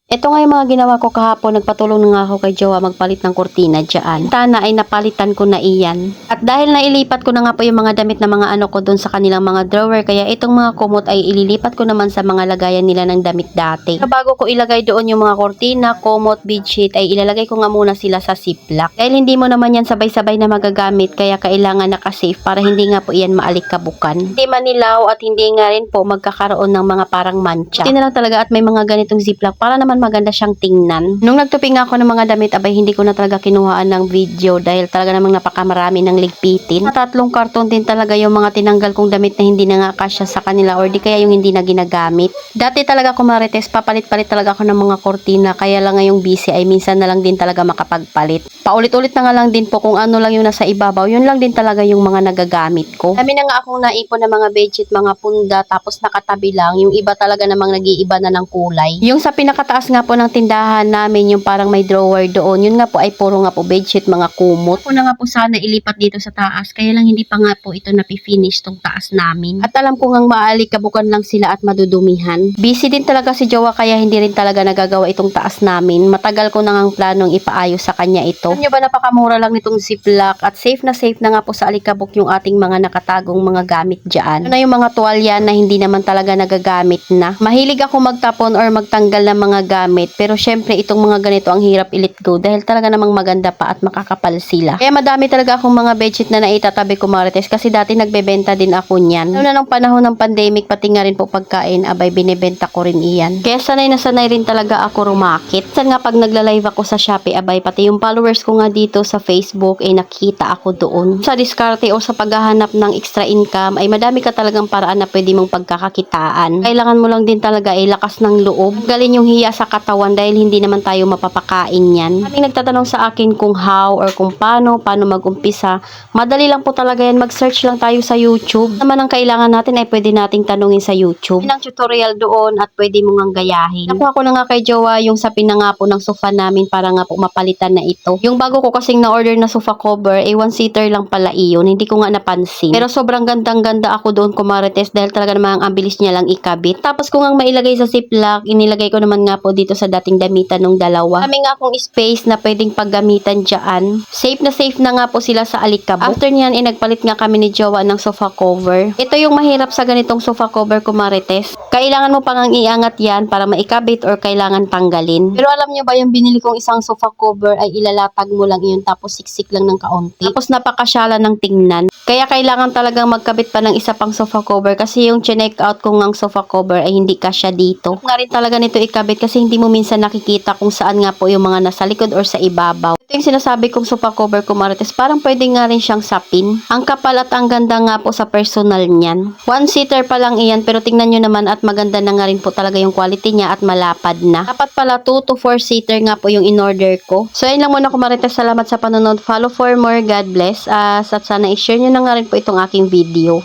Ito nga yung mga ginawa ko kahapon, nagpatulong na nga ako kay Jowa magpalit ng kurtina dyan. Tana ay napalitan ko na iyan. At dahil nailipat ko na nga po yung mga damit na mga ano ko doon sa kanilang mga drawer, kaya itong mga kumot ay ililipat ko naman sa mga lagayan nila ng damit dati. So, bago ko ilagay doon yung mga kurtina, kumot, bedsheet, ay ilalagay ko nga muna sila sa ziplock. Dahil hindi mo naman yan sabay-sabay na magagamit, kaya kailangan nakasafe para hindi nga po yan maalikkabukan. Hindi manilaw at hindi nga rin po magkakaroon ng mga parang mancha. Hindi na lang talaga at may mga ganitong ziplock para naman maganda siyang tingnan. Nung nagtupi nga ako ng mga damit, abay hindi ko na talaga kinuhaan ng video dahil talaga namang napakamarami ng ligpitin. At 3 karton din talaga yung mga tinanggal kong damit na hindi na nga kasya sa kanila or di kaya yung hindi na ginagamit. Dati talaga kumarites, papalit-palit talaga ako ng mga kortina, kaya lang ngayong busy ay minsan na lang din talaga makapagpalit. Paulit-ulit na nga lang din po kung ano lang yung nasa ibabaw, yun lang din talaga yung mga nagagamit ko. Dami na nga akong naipon na mga bedsheet, mga punda, tapos nakatabi lang. Yung iba talaga namang nag-iiba na ng kulay. Yung sa pinakataas nga po ng tindahan namin, yung parang may drawer doon, yun nga po ay puro nga po bedsheet, mga kumot. Ako na nga po sana ilipat dito sa taas, kaya lang hindi pa nga po ito napifinish tong taas namin. At alam ko ngang maalikabukan lang sila at madudumihan. Busy din talaga si Jowa, kaya hindi rin talaga nagagawa itong taas namin. Matagal ko na ngang planong ipaayos sa kanya ito. Alam nyo ba, napakamura lang nitong ziplock at safe na nga po sa alikabok yung ating mga nakatagong mga gamit dyan. Ano na yung mga tuwalya na hindi naman talaga nagagamit na. Mahilig ako magtapon or magtanggal ng mga gamit, pero syempre itong mga ganito ang hirap i-let go dahil talaga namang maganda pa at makakapal sila. Kaya madami talaga akong mga bedsheet na naitatabi ko, marites, kasi dati nagbebenta din ako niyan. Noon na nung panahon ng pandemic, pati nga rin po pagkain, abay binebenta ko rin iyan. Kaya sanay na sanay rin talaga ako rumakit. San nga pag nagla-live ako sa Shopee, abay pati yung followers ko nga dito sa Facebook ay nakita ako doon. Sa diskarte o sa paghahanap ng extra income ay madami ka talagang paraan na pwede mong pagkakakitaan. Kailangan mo lang din talaga ay lakas ng loob. Galin yung hiya sa katawan dahil hindi naman tayo mapapakain yan. Kaming nagtatanong sa akin kung how or kung paano mag-umpisa. Madali lang po talaga yan. Mag-search lang tayo sa YouTube. Naman ang kailangan natin ay pwede nating tanungin sa YouTube. Yan ang tutorial doon at pwede mo ngang gayahin. Nakuha ko na nga kay Jowa yung sa pinangapo ng sofa namin para nga po mapalitan na ito. Yung bago ko kasing na-order na sofa cover ay 1-seater lang pala iyon. Hindi ko nga napansin. Pero sobrang gandang-ganda ako doon, kumarites, dahil talaga namang ang bilis niya lang ikabit. Tapos kung ang mailagay sa ziplock, inilagay ko naman nga po dito sa dating damitan ng dalawa. Kami nga akong space na pwedeng paggamitan dyan. Safe na nga po sila sa alikabok. After niyan, nagpalit nga kami ni Jowa ng sofa cover. Ito yung mahirap sa ganitong sofa cover, kumarites. Kailangan mo pang iangat yan para maikabit or kailangan tanggalin. Pero alam nyo ba, yung binili kong isang sofa cover ay ilalatag mo lang yun tapos siksik lang ng kaunti. Tapos napakasyala ng tingnan. Kaya kailangan talagang magkabit pa ng isa pang sofa cover kasi yung chinek out ko ngang sofa cover ay hindi kasya dito. Nga rin talaga nito ikabit kasi hindi mo minsan nakikita kung saan nga po yung mga nasa likod or sa ibabaw. Ito yung sinasabi kong sofa cover, kumarites, parang pwede nga rin siyang sapin. Ang kapal at ang ganda nga po sa personal niyan. 1-seater pa lang iyan, pero tingnan nyo naman at maganda na nga rin po talaga yung quality niya at malapad na. Dapat pala 2 to 4-seater nga po yung in-order ko. So ayun lang muna, kumarites, salamat sa panonood. Follow for more. God bless us at sana i-share nyo na nga rin po itong aking video.